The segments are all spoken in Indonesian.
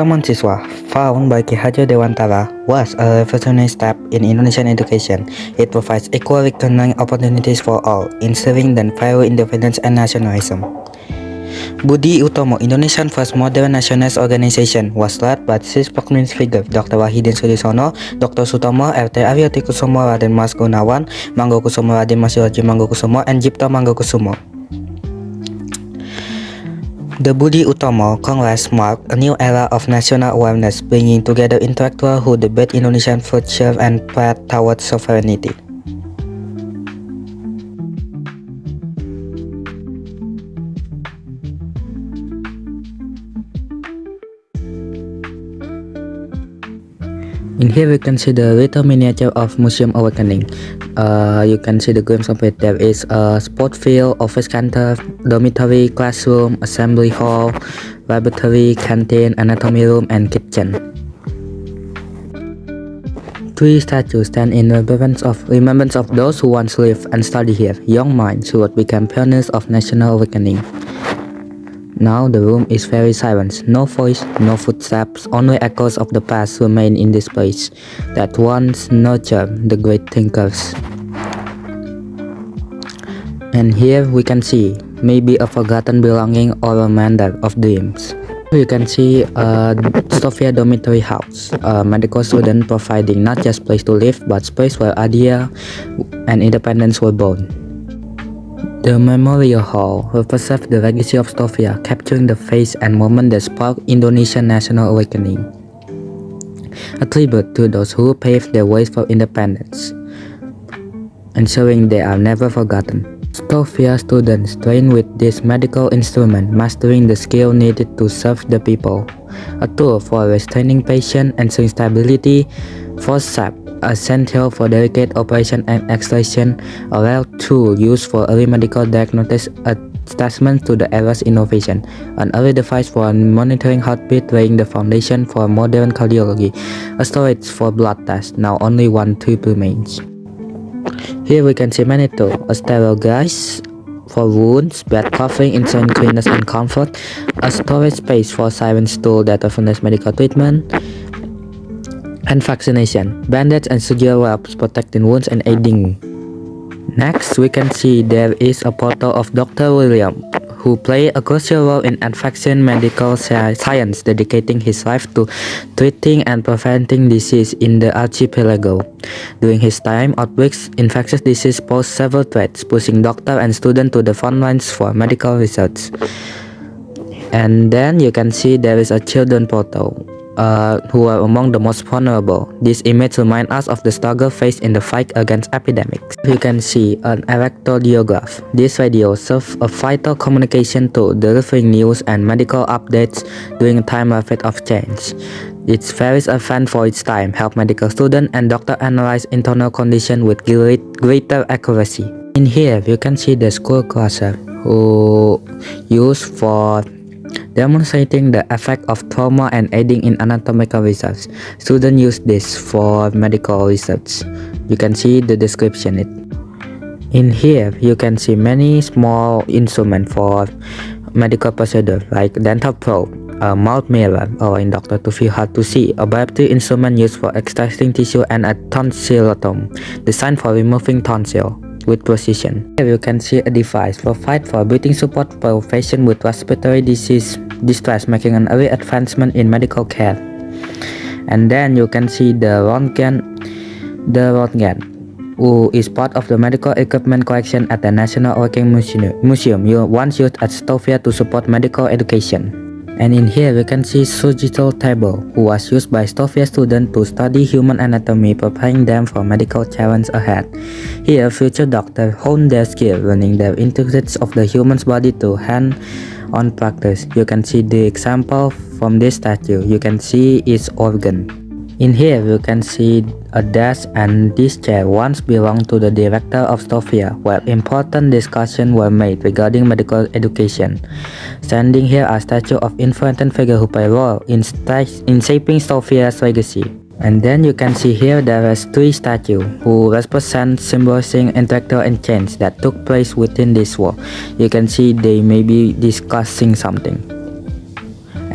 Pertemuan Siswa, founded by Ki Hajar Dewantara, was a revolutionary step in Indonesian education. It provides equal learning opportunities for all, ensuring the value independence and nationalism. Budi Utomo, Indonesian first modern nationalist organization, was led by six prominent figures: Dr. Wahidin Sudisono, Dr. Sutomo, RT Aryatikusumo, Raden Mas Gunawan, Mangkukusumo, Raden Mas Yogi Mangkukusumo, and Jipto Mangkukusumo. The Budi Utomo Congress marked a new era of national awareness, bringing together intellectuals who debate Indonesian future and path towards sovereignty. In here we can see the little miniature of Museum Awakening. You can see the glimpse of it. There is a sport field, office counter, dormitory, classroom, assembly hall, laboratory, canteen, anatomy room, and kitchen. Three statues stand in remembrance of those who once lived and studied here, young minds who would become pioneers of national awakening. Now the room is very silent, no voice, no footsteps, only echoes of the past remain in this place that once nurtured the great thinkers. And here we can see maybe a forgotten belonging or a reminder of dreams. You can see a Sofia dormitory house, a medical student providing not just place to live but space where idea and independence were born. The Memorial Hall represents the legacy of Sofia, capturing the face and moment that sparked Indonesian national awakening. A tribute to those who paved the way for independence, ensuring they are never forgotten. Sofia students train with this medical instrument, mastering the skill needed to serve the people. A tool for restraining patient, ensuring stability, forceps, essential for delicate operation and extraction, a rare tool used for early medical diagnosis, a testament to the era's innovation, an early device for monitoring heartbeat, laying the foundation for modern cardiology, a storage for blood tests. Now only one tube remains. Here we can see many tools: a sterile gas for wounds, bed covering ensuring cleanness and comfort, a storage space for syringe tool that offers medical treatment and vaccination, bandage and surgical wraps protecting wounds and aiding. Next, we can see there is a photo of Dr. William, who played a crucial role in advancing medical science, dedicating his life to treating and preventing disease in the archipelago. During his time, outbreaks infectious disease posed several threats, pushing doctors and students to the front lines for medical research. And then you can see there is a children photo, who are among the most vulnerable. This image reminds us of the struggle faced in the fight against epidemics. You can see an electrodiograph. This radio serves a vital communication tool, delivering news and medical updates during a time rapid of change. It's very advanced for its time, help medical students and doctors analyze internal conditions with greater accuracy. In here, you can see the school cluster, who used for demonstrating the effect of trauma and aiding in anatomical research. Students use this for medical research. You can see the description. In here, you can see many small instruments for medical procedure like dental probe, a mouth mirror, allowing doctor to feel hard to see, a biopsy instrument used for extracting tissue, and a tonsillotomy, designed for removing tonsil with precision. Here you can see a device for breathing support for patients with respiratory distress, making an early advancement in medical care. And then you can see the Röntgen, who is part of the medical equipment collection at the National Awakening Museum, once used at Sofia to support medical education. And in here we can see surgical table, who was used by Sofia students to study human anatomy, preparing them for medical challenge ahead. Here future doctors hone their skill, learning the intricacies of the human's body to hand-on practice. You can see the example from this statue. You can see its organ. In here you can see a desk, and this chair once belonged to the director of Sofia, where important discussions were made regarding medical education. Standing here are statues of influential figures who play a role in shaping Sofia's legacy. And then you can see here there is three statues who represent symbolizing intellectual and change that took place within this world. You can see they may be discussing something.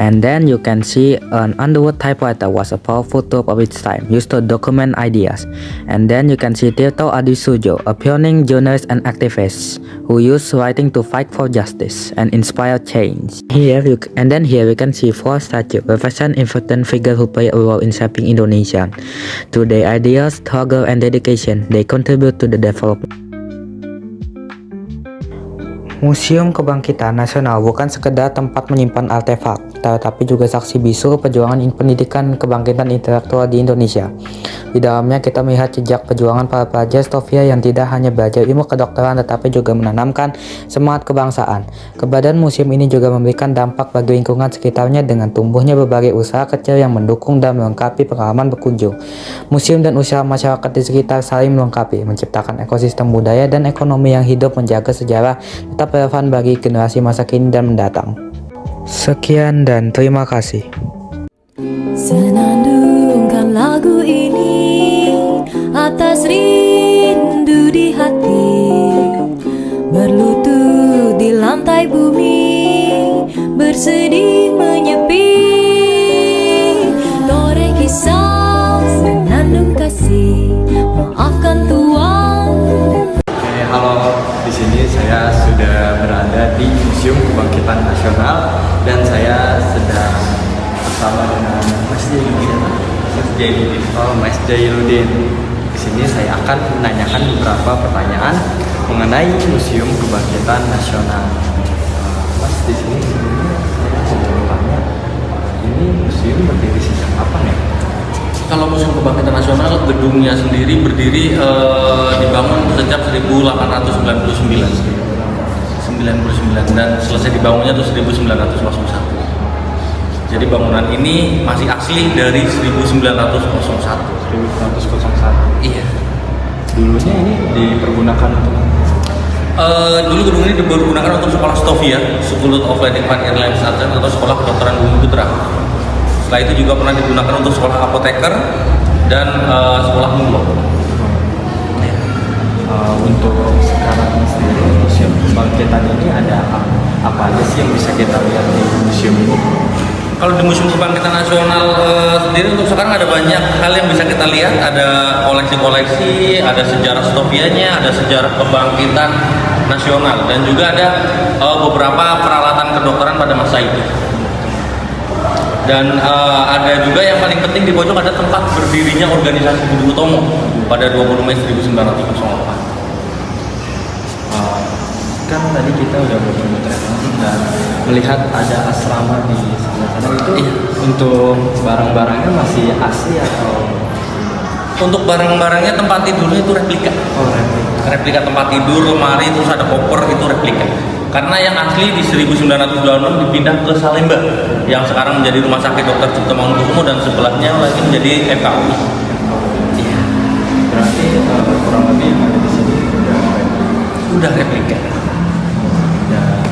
And then you can see an Underwood typewriter was a powerful tool of its time, used to document ideas. And then you can see Tirto Adisujo, a pioneering journalist and activist who used writing to fight for justice and inspire change. Here you can see four statues represent important figures who play a role in shaping Indonesia. Through their ideas, struggle, and dedication, they contribute to the development. Museum Kebangkitan Nasional bukan sekedar tempat menyimpan artefak, tetapi juga saksi bisu perjuangan pendidikan kebangkitan intelektual di Indonesia. Di dalamnya kita melihat jejak perjuangan para pelajar Stovia yang tidak hanya belajar ilmu kedokteran tetapi juga menanamkan semangat kebangsaan. Keberadaan museum ini juga memberikan dampak bagi lingkungan sekitarnya dengan tumbuhnya berbagai usaha kecil yang mendukung dan melengkapi pengalaman berkunjung. Museum dan usaha masyarakat di sekitar saling melengkapi, menciptakan ekosistem budaya dan ekonomi yang hidup, menjaga sejarah tetap relevan bagi generasi masa kini dan mendatang. Sekian dan terima kasih. Senandungkan lagu ini atas rindu di hati, berlutut di lantai bumi, bersedih menyepi. Toreng kisah, senandung kasih, maafkan Tuhan. Oke, halo. Di sini saya sudah berada di Museum Kebangkitan Nasional dan saya sedang bersama dengan Mas Jailuddin. Mas Jailuddin. Di sini saya akan menanyakan beberapa pertanyaan mengenai Museum Kebangkitan Nasional. Mas, di sini sebelumnya saya mau bertanya, ini museum berdiri sejak kapan ya? Kalau Museum Kebangkitan Nasional, gedungnya sendiri berdiri dibangun sejak 1899 dan selesai dibangunnya itu 1901. Jadi bangunan ini masih asli dari 1901. Iya. Dulunya ini dipergunakan untuk dulu gedung ini dipergunakan untuk sekolah Stovia, School of Learning and Airline Surgeon atau sekolah kedokteran Bumi Putra. Setelah itu juga pernah digunakan untuk sekolah apoteker dan sekolah mulok. Untuk sekarang sendiri Museum Kebangkitan ini ada apa aja sih yang bisa kita lihat di museum ini? Kalau di Museum Kebangkitan Nasional sendiri untuk sekarang ada banyak hal yang bisa kita lihat. Ada koleksi-koleksi, ada sejarah Stovianya, ada sejarah kebangkitan nasional, dan juga ada beberapa peralatan kedokteran pada masa itu. Dan ada juga yang paling penting di pojok ada tempat berdirinya organisasi Budi Utomo pada 20 Mei 1908. Kan tadi kita udah bermuter dan melihat ada asrama di sebelah sana itu. Iya. Untuk barang-barangnya masih asli atau? Untuk barang-barangnya tempat tidurnya itu replika. Oh, replika. Replika tempat tidur, lemari, terus ada koper itu replika. Karena yang asli di 1926 dipindah ke Salemba yang sekarang menjadi Rumah Sakit Dr. Cipto Mangunkusumo dan sebelahnya lagi menjadi FKUI. Iya. Berarti kurang lebih yang ada di sini Udah replika. Dan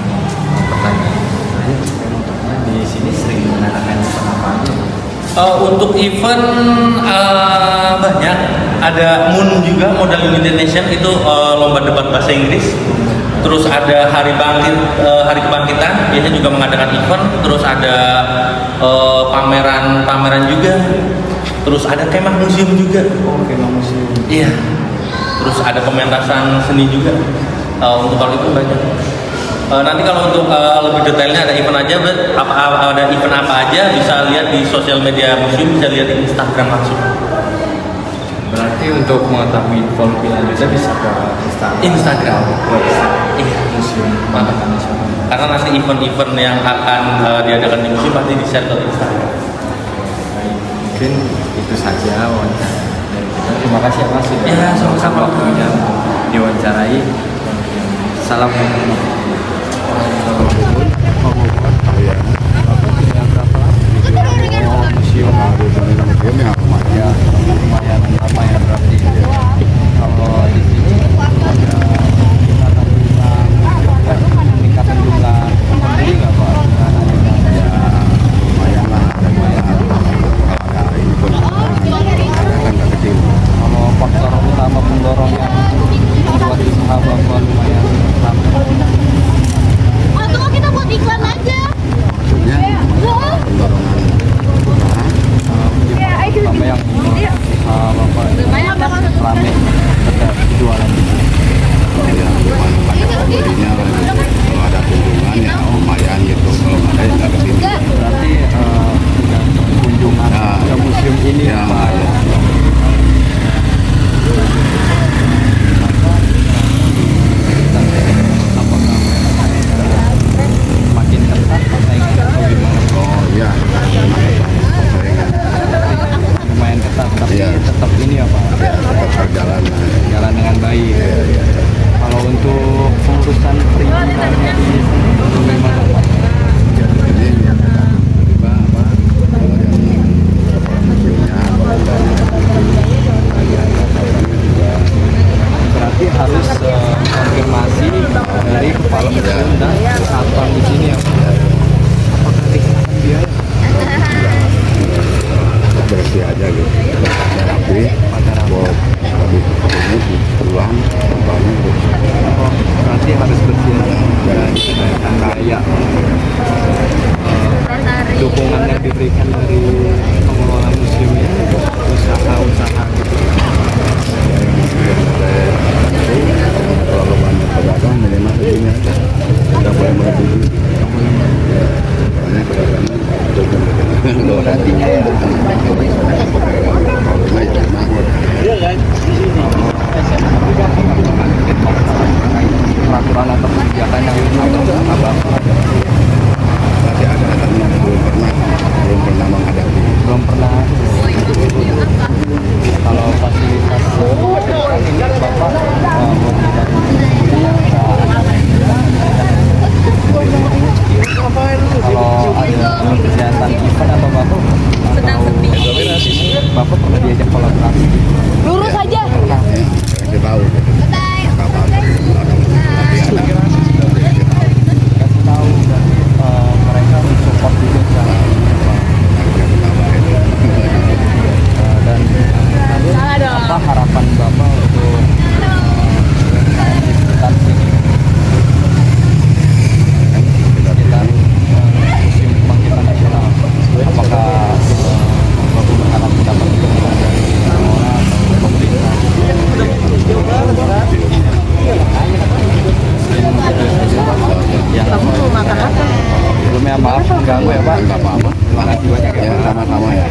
pertanyaan di sini sering mengadakan event apa aja? Untuk event banyak. Ada MUN juga, Modal United Nation, itu lomba debat bahasa Inggris. Terus ada hari kebangkitan, biasanya juga mengadakan event. Terus ada pameran juga. Terus ada kemah museum juga. Oh, kemah museum. Iya. Terus ada pementasan seni juga. Untuk hal itu banyak. Nanti kalau untuk lebih detailnya ada event aja, ada event apa aja bisa lihat di sosial media museum, bisa lihat di Instagram langsung. Berarti untuk mengetahui info lebih lanjutnya bisa ke Instagram. Iya, Museum Kebangkitan Nasional. Karena nanti event-event yang akan diadakan di museum pasti di-share ke Instagram. Baik, mungkin itu saja wawancara dari kita. Terima kasih ya Mas sudah sama-sama. waktunya untuk diwawancarai. Salam. Museum yang lumayan lama ya berarti. Kalau di sini ada peningkatan jumlah pembeli nggak Pak? Ya lumayan lah, ada ini pun agak kecil. Kalau faktor utama pendorong yang membuat usaha Bapak lumayan ramai. di sini ya Pak? Apakah dikenakan biaya? Bersih aja gitu, rapi, buat lebih pulang, banyak gitu. Oh, berarti harus bersih dan dikenakan biaya. Dukungan yang diberikan dari pengelola museum ini usaha-usaha gitu. Kalau banyak pedagang minimal segini aja, nggak boleh melebihi. Soalnya pedagangnya hatinya ya. Peraturan atau kebijakan yang abang Masih ada, tapi belum pernah menghadapi. belum pernah. Kalau fasilitas ini bapak kalau ada kegiatan event atau bapak bapak pernah diajak kolaborasi? Lurus aja. Kasih tahu gitu. Kapan latihan. Kasih tahu dan mereka mensupport juga secara dan apa harapan bapak untuk UMKM di sekitar sini, sekitar Museum Kebangkitan Nasional? Apakah bapak berharap mendapat dukungan dari pengelola atau pemerintah? Ya, sebelumnya maaf mengganggu ya Pak. Nggak apa-apa. Terima kasih banyak ya. Ya, sama-sama ya.